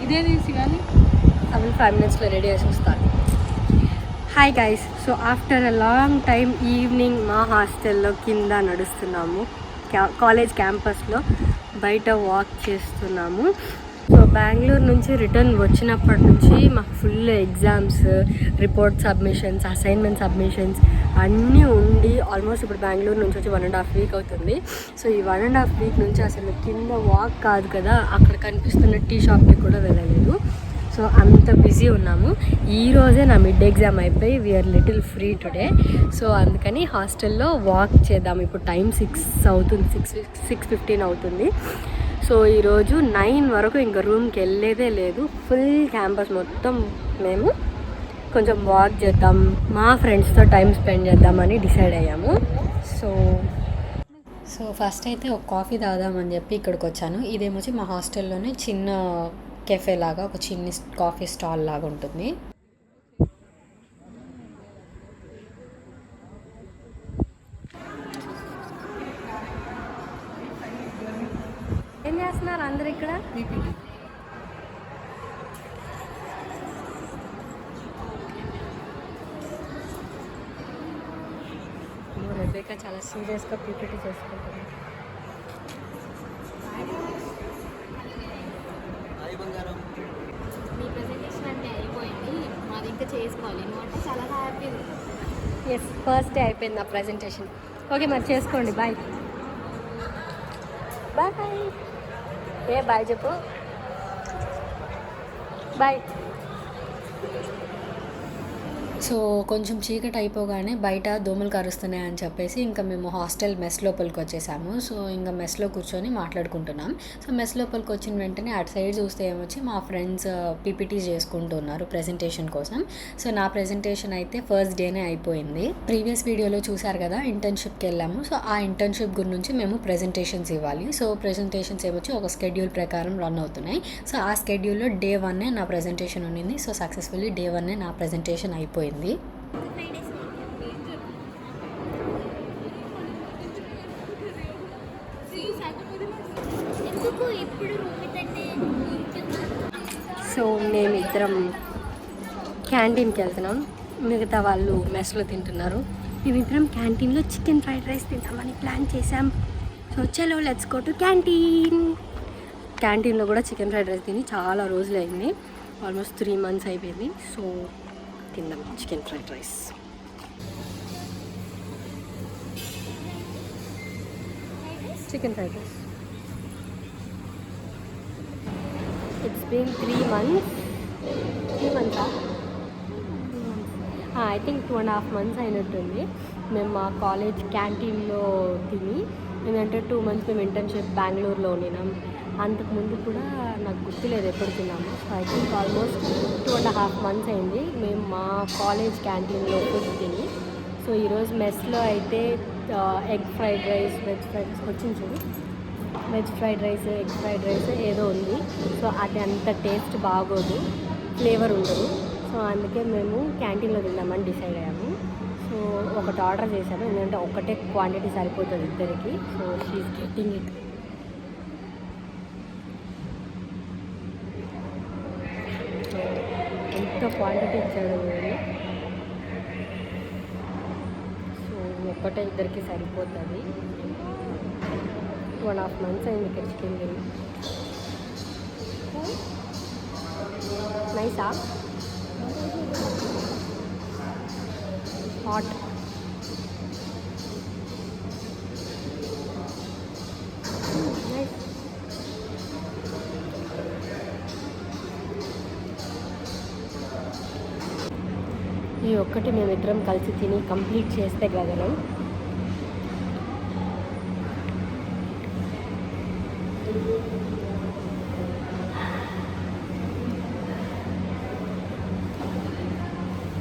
ఇదే తీసి కానీ అవి 5 minutesలో రెడీ చేసి వస్తాను. Hi guys, so after a long time evening మా హాస్టల్లో కింద నడుస్తున్నాము. కాలేజ్ క్యాంపస్లో బయట వాక్ చేస్తున్నాము. సో బెంగళూరు నుంచి రిటర్న్ వచ్చినప్పటి నుంచి మాకు full exams, report submissions, assignment submissions అన్నీ ఉండి ఆల్మోస్ట్ ఇప్పుడు బెంగళూరు నుంచి వచ్చి 1.5 week అవుతుంది. సో ఈ 1.5 week నుంచి అసలు కింద వాక్ కాదు కదా, అక్కడ కనిపిస్తున్న టీ షాప్కి కూడా వెళ్ళలేదు. సో అంత బిజీ ఉన్నాము. ఈరోజే నా మిడ్ ఎగ్జామ్ అయిపోయి we're little free today. So అందుకని హాస్టల్లో వాక్ చేద్దాం. ఇప్పుడు టైం 6 అవుతుంది, 6:15 అవుతుంది. సో ఈరోజు 9 వరకు ఇంకా రూమ్కి వెళ్ళేదే లేదు. ఫుల్ క్యాంపస్ మొత్తం మేము కొంచెం వాక్ చేద్దాం, మా ఫ్రెండ్స్తో టైం స్పెండ్ చేద్దామని డిసైడ్ అయ్యాము. సో ఫస్ట్ అయితే ఒక కాఫీ తాగుదామని చెప్పి ఇక్కడికి వచ్చాను. ఇదేమొచ్చి మా హాస్టల్లోనే చిన్న కెఫే లాగా, ఒక చిన్న కాఫీ స్టాల్ లాగా ఉంటుంది. ఏం చేస్తున్నారు అందరు ఇక్కడ? రెబేకా చాలా సీరియస్గా పీపీటీ చేసుకుంటుంది. మీ ప్రెజెంటేషన్ అంటే అయిపోయింది, మాది ఇంకా చేసుకోవాలి. నువ్వు అంటే చాలా హ్యాపీ. ఎస్, ఫస్ట్ డే అయిపోయింది నా ప్రెజెంటేషన్. ఓకే మరి చేసుకోండి, బాయ్ బాయ్. బాయ్ చెప్పు, బాయ్. సో కొంచెం చీకటి అయిపోగానే బయట దోమలు కరుస్తున్నాయి అని చెప్పేసి ఇంకా మేము హాస్టల్ మెస్ లోపలికి వచ్చేసాము. సో ఇంకా మెస్లో కూర్చొని మాట్లాడుకుంటున్నాం. సో మెస్ లోపలికి వచ్చిన వెంటనే అటు సైడ్ చూస్తే ఏమొచ్చి మా ఫ్రెండ్స్ పీపీటీ చేసుకుంటున్నారు ప్రెజెంటేషన్ కోసం. సో నా ప్రెజెంటేషన్ అయితే ఫస్ట్ డేనే అయిపోయింది. ప్రీవియస్ వీడియోలో చూసారు కదా, ఇంటర్న్షిప్కి వెళ్ళాము. సో ఆ ఇంటర్న్షిప్ గురించి మేము ప్రెజెంటేషన్స్ ఇవ్వాలి. సో ప్రెజెంటేషన్స్ ఏమొచ్చి ఒక షెడ్యూల్ ప్రకారం రన్ అవుతున్నాయి. సో ఆ షెడ్యూల్లో Day 1 నా ప్రెజెంటేషన్ ఉండింది. సో సక్సెస్ఫుల్లీ Day 1 నా ప్రెజెంటేషన్ అయిపోయింది. సో మేమిద్దరం క్యాంటీన్కి వెళ్తున్నాం, మిగతా వాళ్ళు మెస్లో తింటున్నారు. మేమిద్దరం క్యాంటీన్లో చికెన్ ఫ్రైడ్ రైస్ తింటామని ప్లాన్ చేసాం. సో చలో లెట్స్ గో టు క్యాంటీన్. క్యాంటీన్లో కూడా చికెన్ ఫ్రైడ్ రైస్ తిని చాలా రోజులు అయింది, ఆల్మోస్ట్ 3 months అయిపోయింది. సో తిందాం chicken fried rice. Chicken fried rice. It's been 3 months. 3 months I think 2.5 months అయినట్టుంది మేము మా కాలేజ్ క్యాంటీన్లో తిని. ఎందుకంటే 2 months మేము ఇంటర్న్షిప్ బెంగళూరులో ఉన్నాం. అంతకుముందు కూడా నాకు గుర్తులేదు ఎప్పుడు తిన్నాము. So I think almost 2.5 months అయింది మేము మా కాలేజ్ క్యాంటీన్లో ఫుడ్ తిని. సో ఈరోజు మెస్లో అయితే egg fried rice, veg fried rice వచ్చింది చూడు, veg fried rice, egg fried rice ఏదో ఉంది. సో అది అంత టేస్ట్ బాగోదు, ఫ్లేవర్ ఉండదు. సో అందుకే మేము క్యాంటీన్లో తిందామని డిసైడ్ అయ్యాము. సో ఒకటి ఆర్డర్ చేశాను, ఎందుకంటే ఒకటే క్వాంటిటీ సరిపోతుంది ఇద్దరికి. So she is getting it. ఎంత క్వాంటిటీ ఇచ్చాడు వీడు. సో ఒక్కటే ఇద్దరికి సరిపోతుంది. 2.5 months అయింది ఇక్కడ చికెన్ తిని. నైసా? హాట్. నైస్. ఈ ఒక్కటి మేమిద్దరం కలిసి తిని కంప్లీట్ చేస్తే గగనం.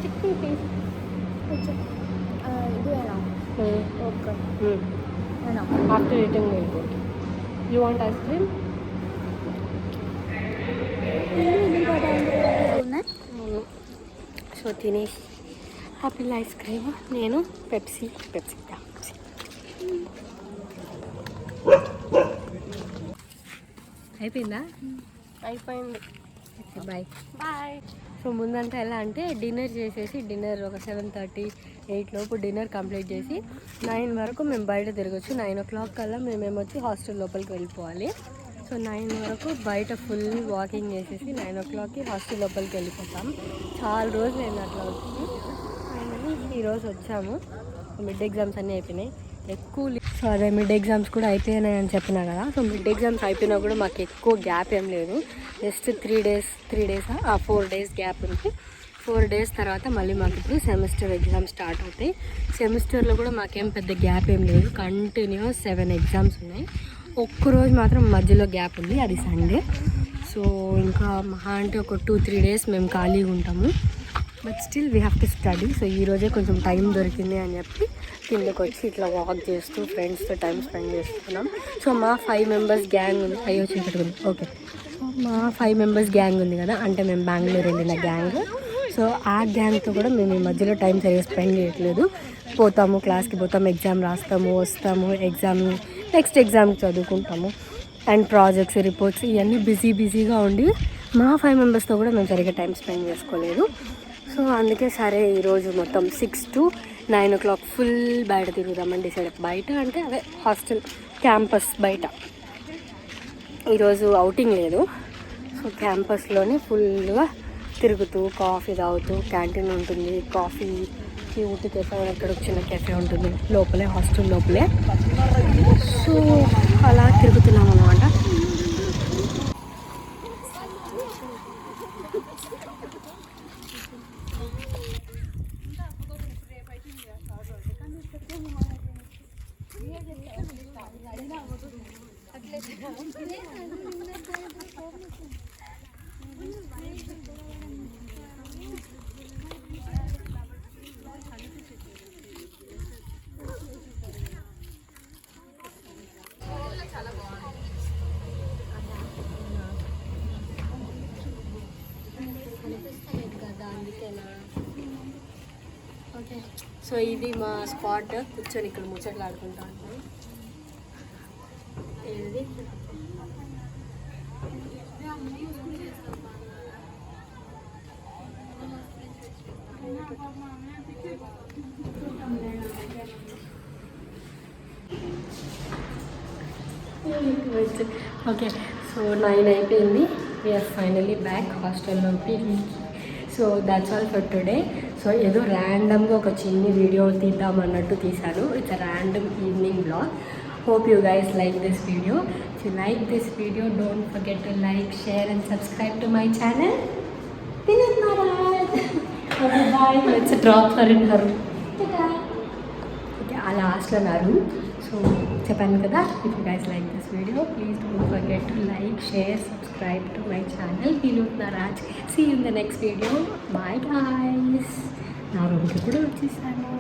చికెన్ పీస్ ఇది ఎలా? Okay. After eating will go. You want ice cream? So తినేసి ఆపిల్ ఐస్ క్రీమ్, నేను పెప్సీ. అయిపోయిందా? అయిపోయింది. Okay bye. బాయ్. సో ముందంతా ఎలా అంటే డిన్నర్ చేసేసి డిన్నర్ ఒక 7:30, 8 లోపు డిన్నర్ కంప్లీట్ చేసి 9 వరకు మేము బయట తిరగచ్చు. 9 o'clock కల్లా మేము వచ్చి హాస్టల్ లోపలికి వెళ్ళిపోవాలి. సో 9 వరకు బయట ఫుల్ వాకింగ్ చేసేసి 9 o'clockకి హాస్టల్ లోపలికి వెళ్ళిపోతాం. చాలా రోజులు అయింది అట్లా వచ్చి. ఫైనల్లీ ఈరోజు వచ్చాము. మిడ్ ఎగ్జామ్స్ అన్నీ అయిపోయినాయి. సో అదే మిడ్ ఎగ్జామ్స్ కూడా అయిపోయినాయి అని చెప్పినా కదా. సో మిడ్ ఎగ్జామ్స్ అయిపోయినా కూడా మాకు ఎక్కువ గ్యాప్ ఏం లేదు. జస్ట్ 4 days గ్యాప్ ఉంది. 4 days తర్వాత మళ్ళీ మాకు ఇప్పుడు సెమిస్టర్ ఎగ్జామ్స్ స్టార్ట్ అవుతాయి. సెమిస్టర్లో కూడా మాకేం పెద్ద గ్యాప్ ఏం లేదు. కంటిన్యూస్ 7 ఎగ్జామ్స్ ఉన్నాయి. ఒక్కరోజు మాత్రం మధ్యలో గ్యాప్ ఉంది, అది సండే. సో ఇంకా మహా అంటే ఒక 2-3 days మేము ఖాళీగా ఉంటాము. But still we have to study. So ఈరోజే కొంచెం టైం దొరికింది అని చెప్పి కిందకి వచ్చి ఇట్లా వాక్ చేస్తూ ఫ్రెండ్స్తో టైం స్పెండ్ చేస్తున్నాం. సో మా 5 members గ్యాంగ్ ఉంది. అయ్యో చీకటి ఓకే. సో మా 5 members గ్యాంగ్ ఉంది కదా, అంటే మేము బెంగళూరు వెళ్ళిన గ్యాంగ్. సో ఆ గ్యాంగ్తో కూడా మేము ఈ మధ్యలో టైం సరిగ్గా స్పెండ్ చేయట్లేదు. పోతాము, క్లాస్కి పోతాము, ఎగ్జామ్ రాస్తాము, వస్తాము, నెక్స్ట్ ఎగ్జామ్కి చదువుకుంటాము. అండ్ ప్రాజెక్ట్స్, రిపోర్ట్స్ ఇవన్నీ బిజీగా ఉండి మా 5 members కూడా మేము సరిగ్గా టైం స్పెండ్ చేసుకోలేదు. సో అందుకే సరే ఈరోజు మొత్తం 6 to 9 o'clock ఫుల్ బయట తిరుగుదామని డిసైడ్. బయట అంటే అదే హాస్టల్ క్యాంపస్ బయట. ఈరోజు అవుటింగ్ లేదు. సో క్యాంపస్లోనే ఫుల్గా తిరుగుతూ కాఫీ తాగుతూ, క్యాంటీన్ ఉంటుంది, కాఫీ ఊటీ కెఫే అక్కడ చిన్న కెఫే ఉంటుంది లోపలే, హాస్టల్ లోపలే. సో అలా తిరుగుతున్నాం అన్నమాట. ఓకే, సో ఇది మా స్పాట్. కూర్చొని ఇక్కడ ముచ్చట్లు ఆడుకుంటా ఉంటాం. ఇది ఓకే. సో 9 అయిపోయింది. వీఆర్ ఫైనలీ బ్యాక్ హాస్టల్లోకి. So that's all for today. So ఏదో ర్యాండమ్గా ఒక చిన్ని వీడియో తీద్దామన్నట్టు తీశాను. It's a random evening vlog. Hope you guys like this video. If you like this video, don't forget to like, share and subscribe to my channel. Vinod Maharaj. Okay, bye. Let's drop her in her room. Okay, ఆ లాస్ట్లో నా room. So చెప్పాను కదా, if you guys like this video, please don't forget to like, share, subscribe to my channel, Vinod Maharaj. See you in the next video. Bye guys. నా రూమ్కి కూడా వచ్చేసాను.